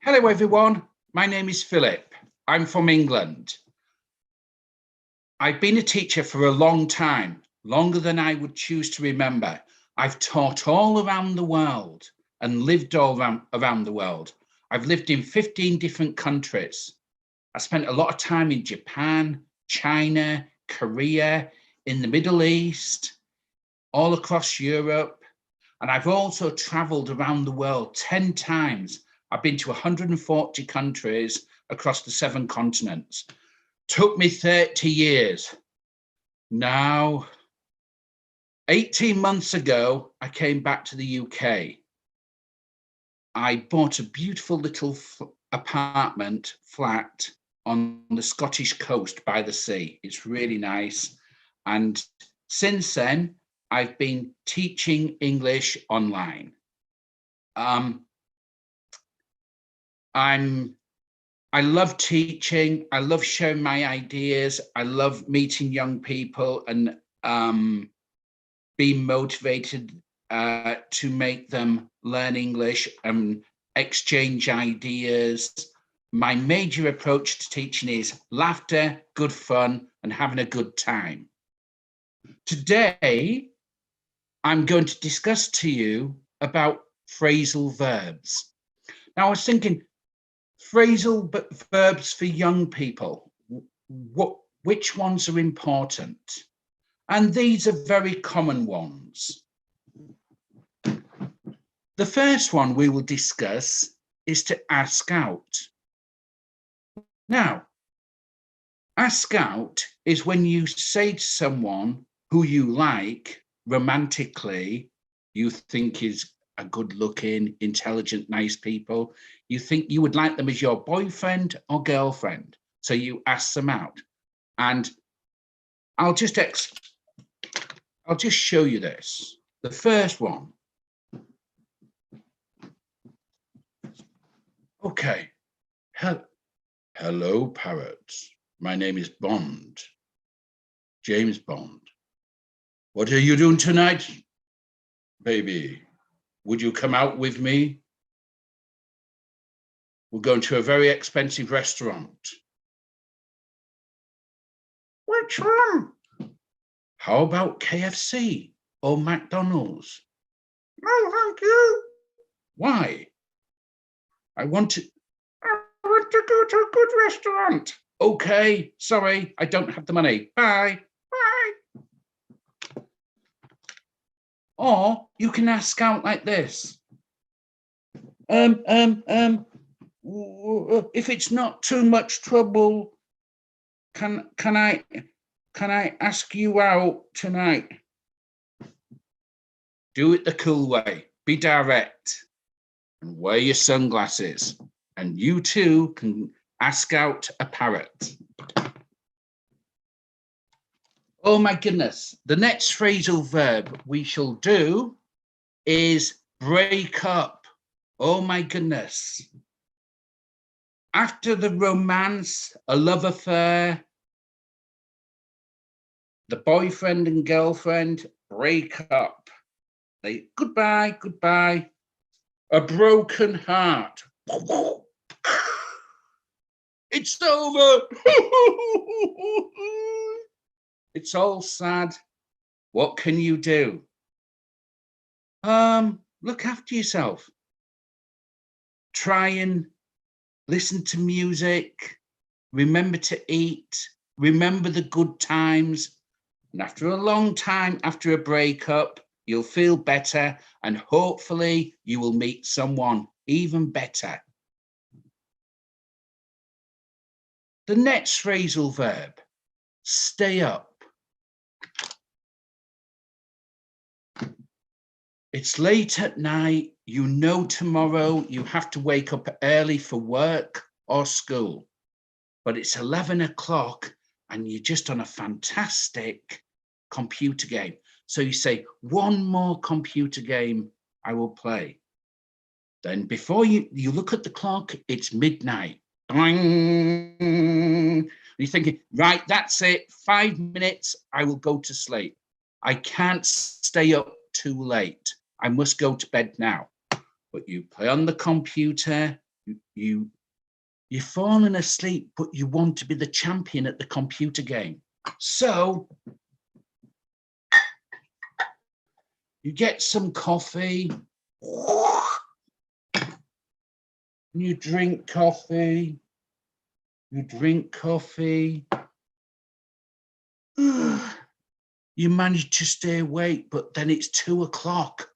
Hello everyone, my name is Philip. I'm from England. I've been a teacher for a long time, longer than I would choose to remember. I've taught all around the world and lived all around the world. I've lived in 15 different countries. I spent a lot of time in Japan, China, Korea, in the Middle East, all across Europe. And I've also traveled around the world 10 times. I've been to 140 countries across the 7 continents. Took me 30 years. Now, 18 months ago, I came back to the UK. I bought a beautiful little apartment flat on the Scottish coast by the sea. It's really nice. And since then, I've been teaching English online. I love teaching. I love sharing my ideas. I love meeting young people and being motivated to make them learn English and exchange ideas. My major approach to teaching is laughter, good fun, and having a good time. Today, I'm going to discuss to you about phrasal verbs. Now, I was thinking, phrasal verbs for young people, which ones are important? And these are very common ones. The first one we will discuss is to ask out. Now, ask out is when you say to someone who you like romantically, you think is a good-looking, intelligent, nice people. You think you would like them as your boyfriend or girlfriend. So you ask them out. And I'll just show you this. The first one. Okay. Hello, parrots. My name is Bond. James Bond. What are you doing tonight, baby? Would you come out with me? We're going to a very expensive restaurant. Which one? How about KFC or McDonald's? No, thank you. Why? I want to go to a good restaurant. Okay, sorry, I don't have the money. Bye. Bye. Or you can ask out like this. If it's not too much trouble, can I ask you out tonight? Do it the cool way. Be direct and wear your sunglasses. And you too can ask out a parrot. Oh my goodness. The next phrasal verb we shall do is break up. Oh my goodness. After the romance, a love affair, the boyfriend and girlfriend break up. They goodbye, goodbye. A broken heart. It's over. It's all sad. What can you do? Look after yourself. Try and listen to music. Remember to eat. Remember the good times. And after a long time, after a breakup, you'll feel better and hopefully you will meet someone even better. The next phrasal verb, stay up. It's late at night, you know tomorrow you have to wake up early for work or school, but it's 11 o'clock and you're just on a fantastic computer game. So you say, one more computer game I will play. Then before you look at the clock, it's midnight. Boing. You're thinking, right, that's it. 5 minutes, I will go to sleep. I can't stay up too late. I must go to bed now. But you play on the computer You're falling asleep, but you want to be the champion at the computer game. So you get some coffee, you drink coffee, you manage to stay awake, but then it's 2 o'clock.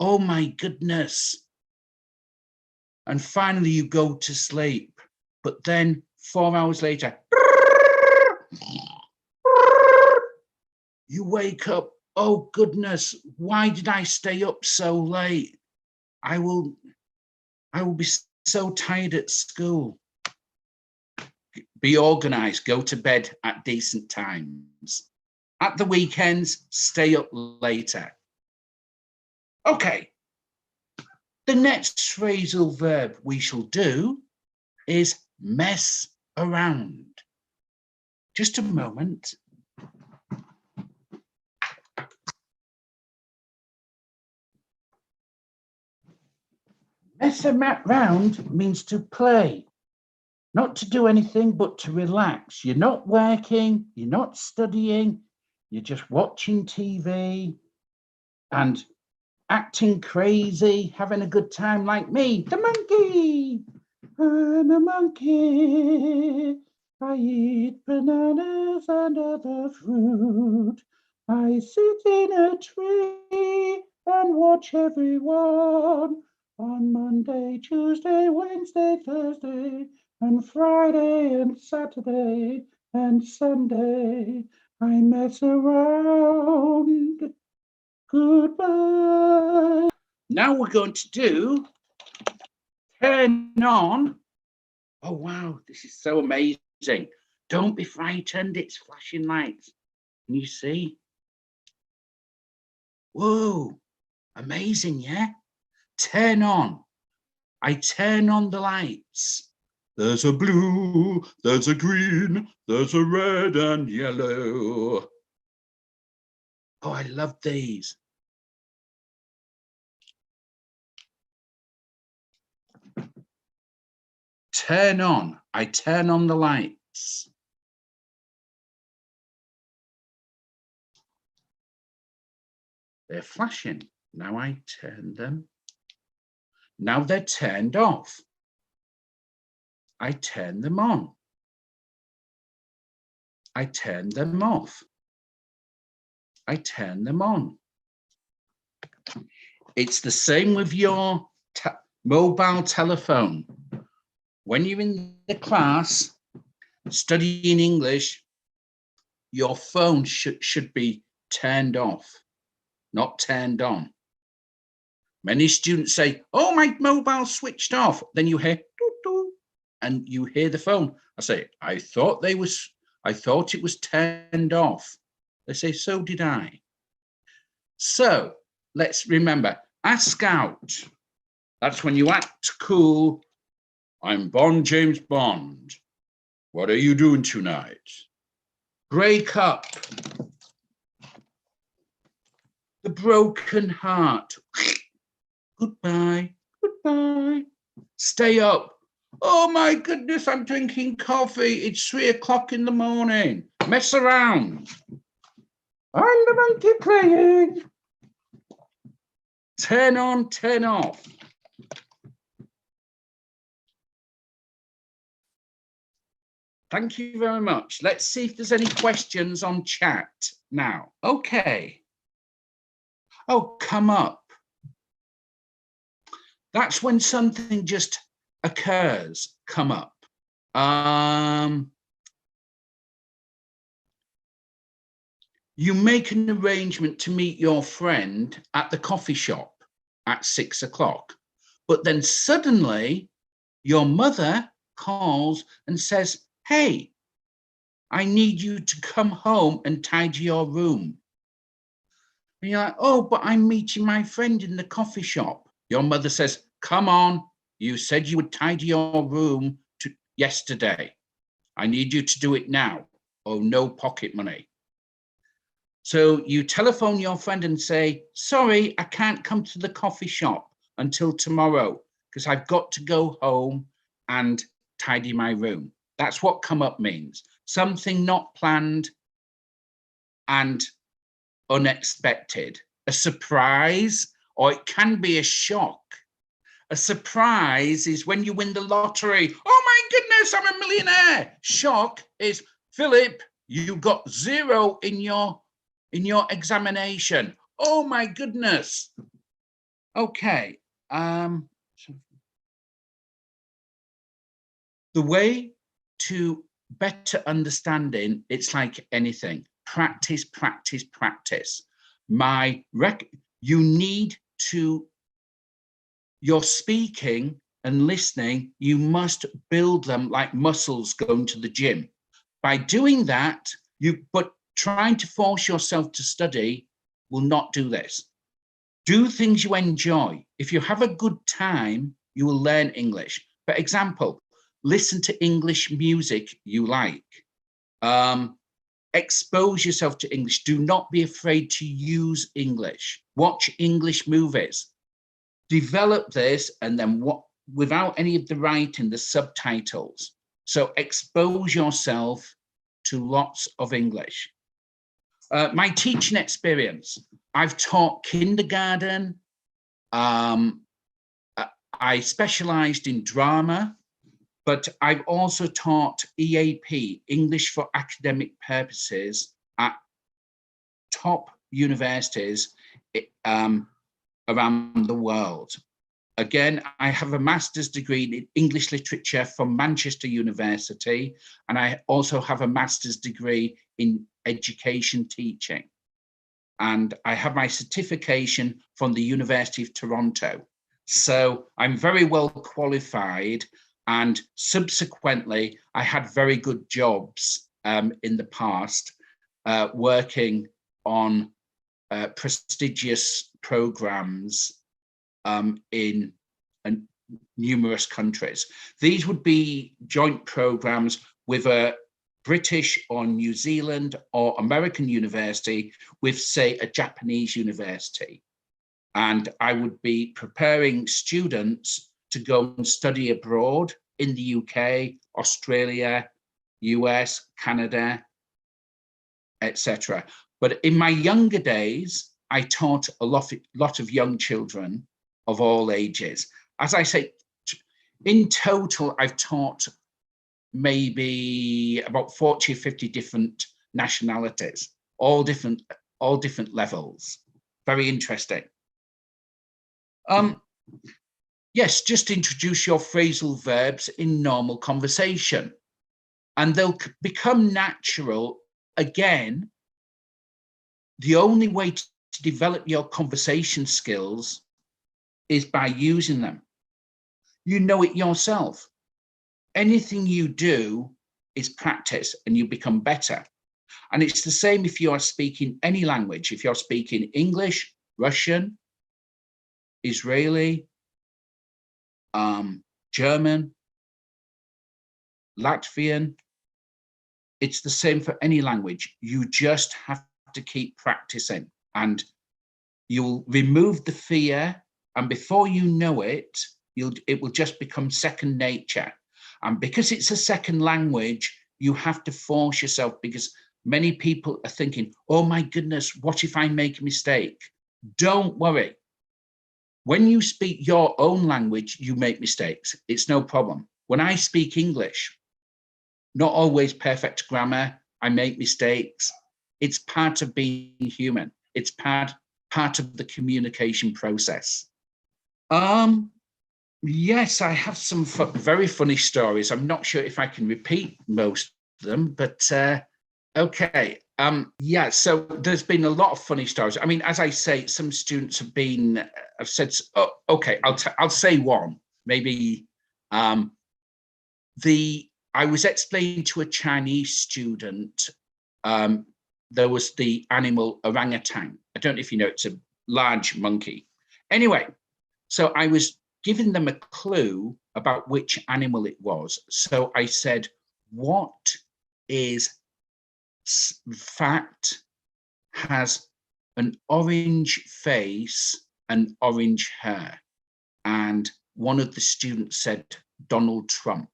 Oh my goodness. And finally you go to sleep, but then 4 hours later, you wake up. Oh goodness, why did I stay up so late? I will be so tired at school. Be organized, go to bed at decent times. At the weekends, stay up later. Okay. The next phrasal verb we shall do is mess around. Just a moment. Mess around means to play, not to do anything, but to relax. You're not working, you're not studying, you're just watching TV and acting crazy, having a good time like me, the monkey. I'm a monkey. I eat bananas and other fruit. I sit in a tree and watch everyone. On Monday, Tuesday, Wednesday, Thursday, and Friday, and Saturday, and Sunday, I mess around. Goodbye. Now we're going to do turn on. Oh, wow, this is so amazing. Don't be frightened, it's flashing lights. Can you see? Whoa, amazing, yeah? Turn on. I turn on the lights. There's a blue, there's a green, there's a red and yellow. Oh, I love these. Turn on. I turn on the lights. They're flashing. Now I turn them. Now they're turned off. I turn them on. I turn them off. I turn them on. It's the same with your mobile telephone. When you're in the class studying English, your phone should be turned off, not turned on. Many students say, oh, my mobile switched off. Then you hear, doo -doo, and you hear the phone. I say, I thought it was turned off. They say, so did I. So let's remember, ask out. That's when you act cool. I'm Bond, James Bond. What are you doing tonight? Break up. The broken heart. Goodbye, goodbye. Stay up. Oh my goodness, I'm drinking coffee. It's 3 o'clock in the morning. Mess around. I'm the monkey playing. Turn on, turn off. Thank you very much. Let's see if there's any questions on chat now. Okay. Oh, come up. That's when something just occurs, come up. You make an arrangement to meet your friend at the coffee shop at 6 o'clock, but then suddenly your mother calls and says, hey, I need you to come home and tidy your room. And you're like, oh, but I'm meeting my friend in the coffee shop. Your mother says, come on, you said you would tidy your room yesterday. I need you to do it now. Oh, no pocket money. So you telephone your friend and say, sorry, I can't come to the coffee shop until tomorrow because I've got to go home and tidy my room. That's what come up means. Something not planned and unexpected. A surprise, or it can be a shock. A surprise is when you win the lottery. Oh my goodness, I'm a millionaire. Shock is, Philip, you got 0 in your examination. Oh my goodness. Okay. The way to better understanding, it's like anything. Practice, practice, practice. You need to, your speaking and listening, you must build them like muscles going to the gym. By doing that, but trying to force yourself to study will not do this. Do things you enjoy. If you have a good time, you will learn English. For example, listen to English music you like. Expose yourself to English. Do not be afraid to use English. Watch English movies. Develop this, and then without any of the writing, the subtitles. So expose yourself to lots of English. My teaching experience. I've taught kindergarten. I specialized in drama, but I've also taught EAP, English for Academic Purposes, at top universities around the world. Again, I have a master's degree in English literature from Manchester University, and I also have a master's degree in education teaching. And I have my certification from the University of Toronto. So I'm very well qualified, and subsequently, I had very good jobs in the past, working on prestigious programs in numerous countries. These would be joint programs with a British or New Zealand or American university with, say, a Japanese university. And I would be preparing students to go and study abroad in the UK, Australia, US, Canada, etc. But in my younger days, I taught a lot of young children of all ages. As I say, in total, I've taught maybe about 40 or 50 different nationalities, all different levels. Very interesting. Yes, just introduce your phrasal verbs in normal conversation, and they'll become natural. Again, the only way to develop your conversation skills is by using them. You know it yourself. Anything you do is practice and you become better. And it's the same if you are speaking any language. If you're speaking English, Russian, Israeli, German, Latvian, it's the same for any language. You just have to keep practicing, and you'll remove the fear, and before you know it, it will just become second nature. And because it's a second language, you have to force yourself, because many people are thinking, oh my goodness, what if I make a mistake? Don't worry. When you speak your own language, you make mistakes. It's no problem. When I speak English, not always perfect grammar, I make mistakes. It's part of being human. It's part of the communication process. Yes, I have some very funny stories. I'm not sure if I can repeat most of them, but okay. Yeah, so there's been a lot of funny stories. I mean, as I say, some students have said, oh, okay, I'll say one. Maybe I was explaining to a Chinese student, there was the animal orangutan. I don't know if you know, it's a large monkey. Anyway, so I was giving them a clue about which animal it was. So I said, what is fact has an orange face and orange hair? And one of the students said Donald Trump.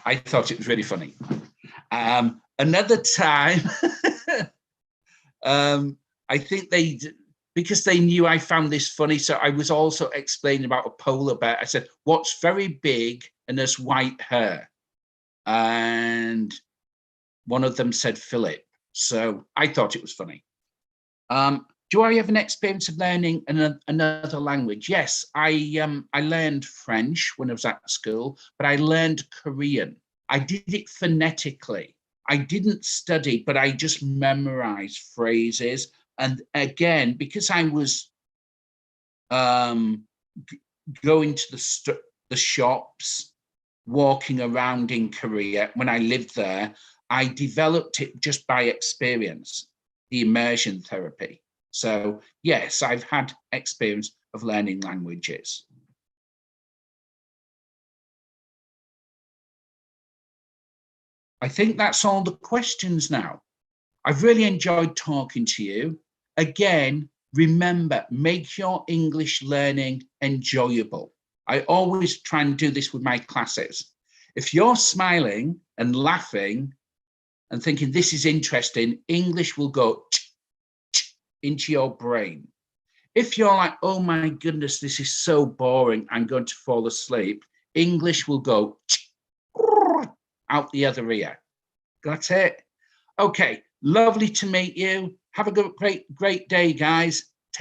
I thought it was really funny. Another time, I think because they knew I found this funny, so I was also explaining about a polar bear. I said, what's very big and has white hair? And one of them said Philip. So I thought it was funny. Do I have an experience of learning another language? Yes, I learned French when I was at school, but I learned Korean. I did it phonetically. I didn't study, but I just memorized phrases. And again, because I was going to the shops, walking around in Korea when I lived there, I developed it just by experience, the immersion therapy. So yes, I've had experience of learning languages. I think that's all the questions now. I've really enjoyed talking to you. Again, remember, make your English learning enjoyable. I always try and do this with my classes. If you're smiling and laughing and thinking this is interesting, English will go into your brain. If you're like, oh my goodness, this is so boring, I'm going to fall asleep, English will go out the other ear. Got it? Okay, lovely to meet you. Have a great day, guys.